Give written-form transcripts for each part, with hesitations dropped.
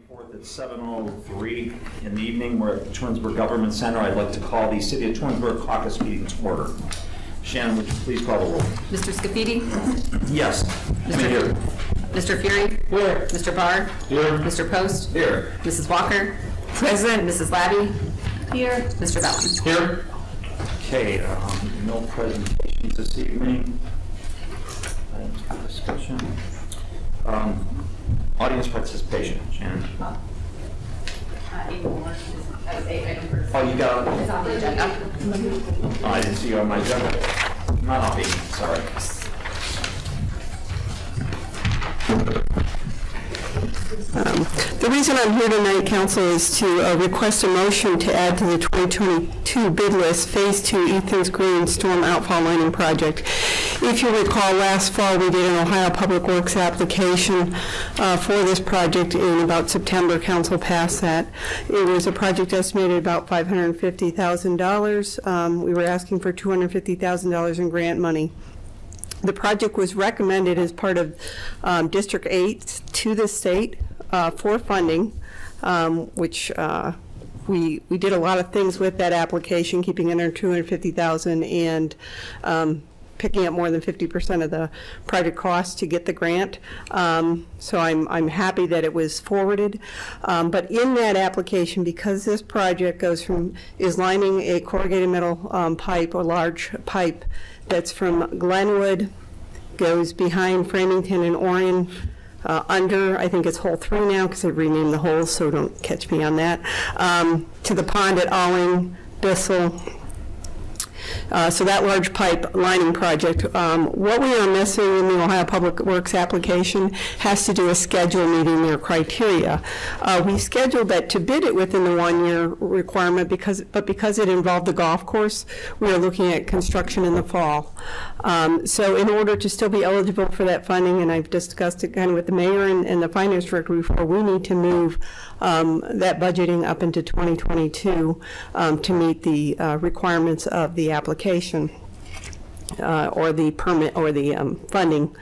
24th at 7:03 in the evening. We're at the Twinsburg Government Center. I'd like to call the City of Twinsburg Caucus meeting to order. Shannon, would you please call the roll? Mr. Scafidi? Yes. Mr. Fury? Here. Mr. Barr? Here. Mr. Post? Here. Mrs. Walker? Present. Mrs. Labby? Here. Mr. Bellin? Here. Okay, no presentations this evening. Items for discussion. Audience participation, Shannon. Oh, you got it? It's on the agenda. Oh, I didn't see you on my agenda. Not on me, sorry. The reason I'm here tonight, Council, is to request a motion to add to the 2022 bid list Phase 2 Ethan's Green Storm Outfall Lining Project. If you recall, last fall we did an Ohio Public Works application for this project in about September. Council passed that. It was a project estimated about $550,000. We were asking for $250,000 in grant money. The project was recommended as part of District 8 to the state for funding, which we did a lot of things with that application, keeping it under $250,000 and picking up more than 50% of the project cost to get the grant. So I'm happy that it was forwarded. But in that application, because this project is lining a corrugated metal pipe, or large pipe, that's from Glenwood, goes behind Framingham and Orion, under, I think it's hole 3 now because they've renamed the holes, so don't catch me on that, to the pond at Alling, Bissell. So that large pipe lining project, what we are missing in the Ohio Public Works application has to do with schedule meeting their criteria. We scheduled that to bid it within the 1-year requirement, because it involved the golf course, we are looking at construction in the fall. So in order to still be eligible for that funding, and I've discussed it kind of with the mayor and the finance director before, we need to move that budgeting up into 2022 to meet the requirements of the application or the permit or the funding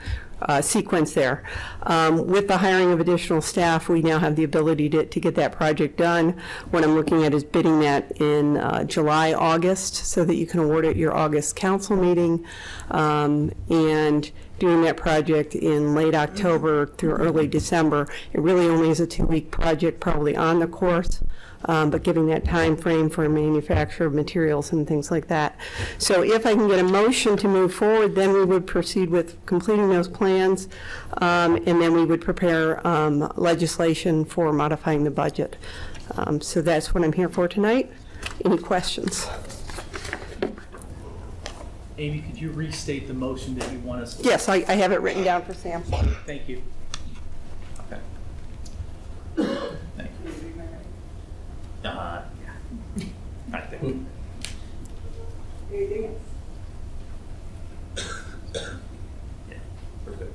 sequence there. With the hiring of additional staff, we now have the ability to get that project done. What I'm looking at is bidding that in July, August, so that you can award it at your August council meeting, and doing that project in late October through early December. It really only is a 2-week project, probably on the course, but giving that time frame for manufacture of materials and things like that. So if I can get a motion to move forward, then we would proceed with completing those plans, and then we would prepare legislation for modifying the budget. So that's what I'm here for tonight. Any questions? Amy, could you restate the motion that you want us to? Yes, I have it written down for Sam. Thank you. Okay. Thank you. Yeah. Right there. Anything else? Yeah, we're good.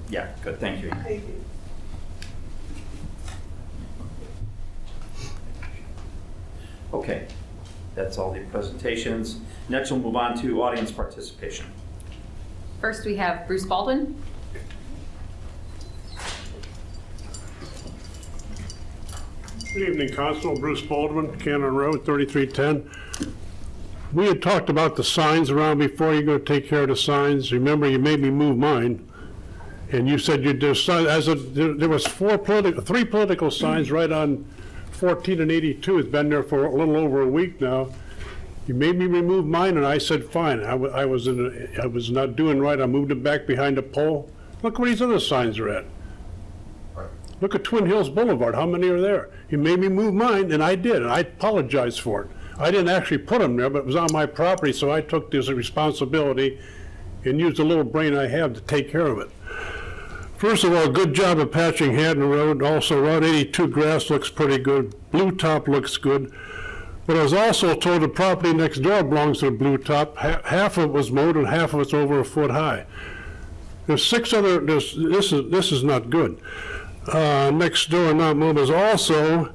Yeah, good, thank you. Thank you. Okay, that's all the presentations. Next, we'll move on to audience participation. First, we have Bruce Baldwin. Good evening, Constable Bruce Baldwin, Cannon Road, 3310. We had talked about the signs around before. You're going to take care of the signs. Remember, you made me move mine, and you said there was 3 political signs right on 14 and 82. It's been there for a little over a week now. You made me remove mine, and I said fine. I was not doing right. I moved it back behind a pole. Look where these other signs are at. Look at Twin Hills Boulevard. How many are there? You made me move mine, and I did, and I apologize for it. I didn't actually put them there, but it was on my property, so I took this responsibility and used the little brain I have to take care of it. First of all, good job of patching Haddon Road. Also, Route 82 grass looks pretty good. Blue Top looks good. But I was also told the property next door belongs to the Blue Top. Half of it was mowed and half of it's over a foot high. There's 6 other, this is not good. Next door, not mowed, is also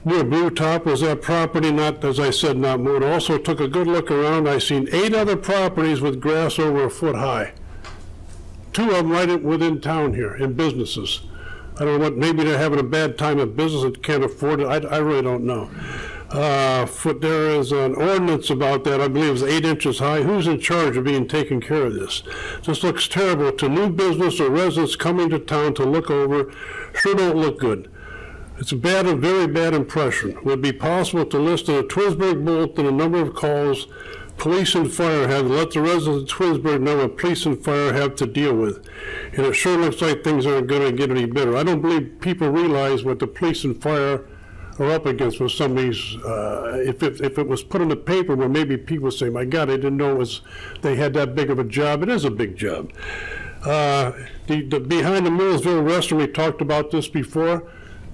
near Blue Top was that property, not, as I said, not mowed. Also took a good look around. I seen 8 other properties with grass over a foot high. 2 of them right within town here in businesses. I don't know what, maybe they're having a bad time in business and can't afford it. I really don't know. There is an ordinance about that, I believe it's 8 inches high. Who's in charge of being taken care of this? This looks terrible to new business or residents coming to town to look over. Sure don't look good. It's a bad, a very bad impression. Would it be possible to list in a Twinsburg bulletin a number of calls police and fire have to let the residents of Twinsburg know what police and fire have to deal with? And it sure looks like things aren't going to get any better. I don't believe people realize what the police and fire are up against with some of these. If it was put in the paper where maybe people say, my God, I didn't know they had that big of a job. It is a big job. The behind the Millsville restaurant, we talked about this before.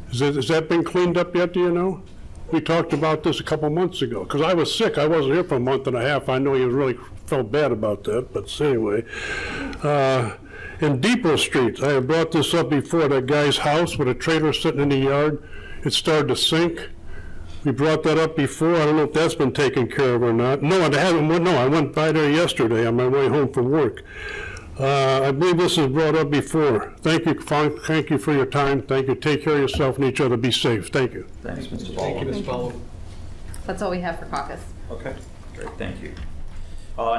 Has that been cleaned up yet, do you know? We talked about this a couple months ago, because I was sick. I wasn't here for a month and a half. I know you really felt bad about that, but anyway. In Depot Street, I have brought this up before, that guy's house with a trailer sitting in the yard, it started to sink. We brought that up before. I don't know if that's been taken care of or not. No, it hasn't. No, I went by there yesterday on my way home from work. I believe this was brought up before. Thank you, Frank. Thank you for your time. Thank you. Take care of yourself and each other. Be safe. Thank you. Thanks, Mr. Thank you, Baldwin. Ms. Baldwin. That's all we have for caucus. Okay, great, thank you.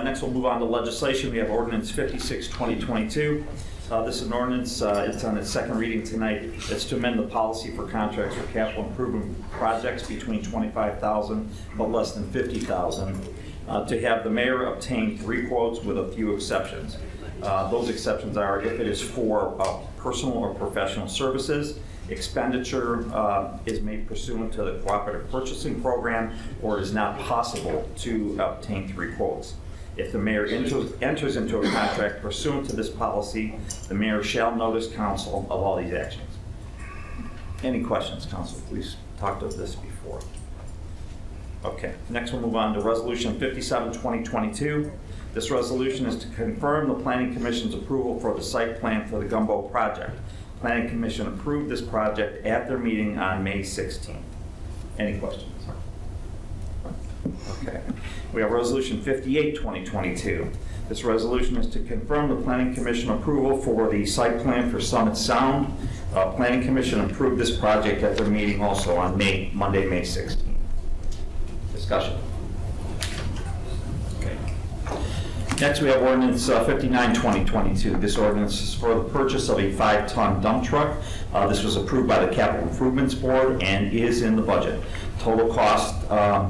Next, we'll move on to legislation. We have ordinance 56, 2022. This is an ordinance, it's on its second reading tonight. It's to amend the policy for contracts for capital improvement projects between $25,000 but less than $50,000, to have the mayor obtain 3 quotes with a few exceptions. Those exceptions are if it is for personal or professional services, expenditure is made pursuant to the cooperative purchasing program, or it is not possible to obtain 3 quotes. If the mayor enters into a contract pursuant to this policy, the mayor shall notice council of all these actions. Any questions, council? We've talked of this before. Okay, next we'll move on to resolution 57, 2022. This resolution is to confirm the Planning Commission's approval for the site plan for the Gumbo project. Planning Commission approved this project at their meeting on May 16th. Any questions? Okay. We have resolution 58, 2022. This resolution is to confirm the Planning Commission approval for the site plan for Summit Sound. Planning Commission approved this project at their meeting also on Monday, May 16th. Discussion. Okay. Next, we have ordinance 59, 2022. This ordinance is for the purchase of a 5-ton dump truck. This was approved by the Capital Improvements Board and is in the budget. Total cost,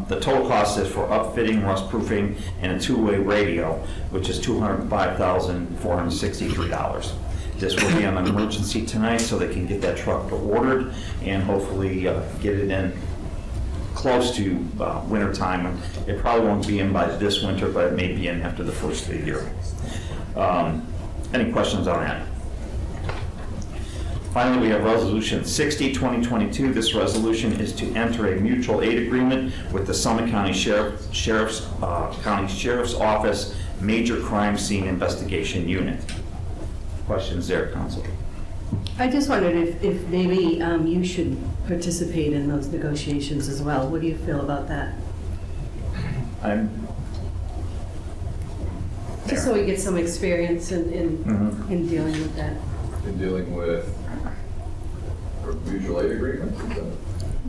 the total cost is for upfitting, rust-proofing, and a 2-way radio, which is $205,463. This will be an emergency tonight, so they can get that truck ordered and hopefully get it in close to winter time. It probably won't be in by this winter, but it may be in after the first of the year. Any questions on that? Finally, we have resolution 60, 2022. This resolution is to enter a mutual aid agreement with the Summit County Sheriff's Office Major Crime Scene Investigation Unit. Questions there, Council? I just wondered if maybe you should participate in those negotiations as well. What do you feel about that? Just so we get some experience in dealing with that. In dealing with mutual aid agreements?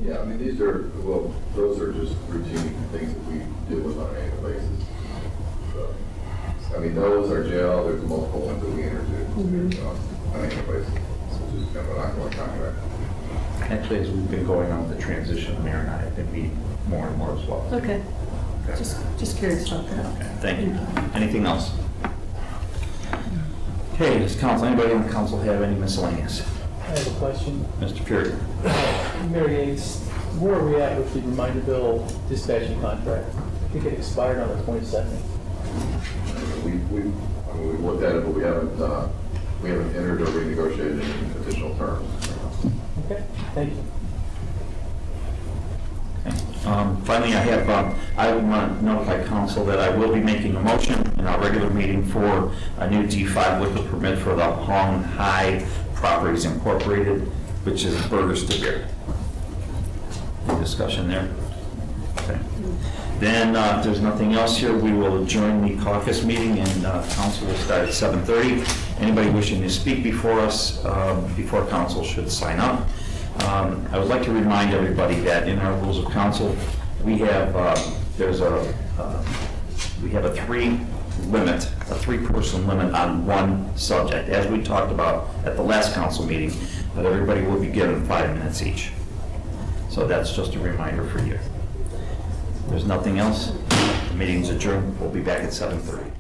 Yeah, I mean, these are, well, those are just routine things that we deal with on an annual basis. So, I mean, those are jail, there's multiple ones that we enter into on an annual basis. So it's just kind of an ongoing contract. Actually, as we've been going on with the transition, the mayor and I have been meeting more and more as well. Okay. Just curious about that. Okay, thank you. Anything else? Okay, does council, anybody on the council have any miscellaneous? I have a question. Mr. Fury? Mary Yates, where are we at with the Reminder dispatching contract? I think it expired on the 22nd. We've looked at it, but we haven't entered or renegotiated any additional terms. Okay, thank you. Finally, I would want to notify council that I will be making a motion in our regular meeting for a new D5 liquor permit for the Hong High Properties Incorporated, which is Burgers to Beer. Any discussion there? Okay. Then, if there's nothing else here, we will adjourn the caucus meeting, and council will start at 7:30. Anybody wishing to speak before us, before council should sign up. I would like to remind everybody that in our rules of council, we have, we have a three-person limit on one subject, as we talked about at the last council meeting, that everybody will be given 5 minutes each. So that's just a reminder for you. If there's nothing else, the meeting's adjourned. We'll be back at 7:30.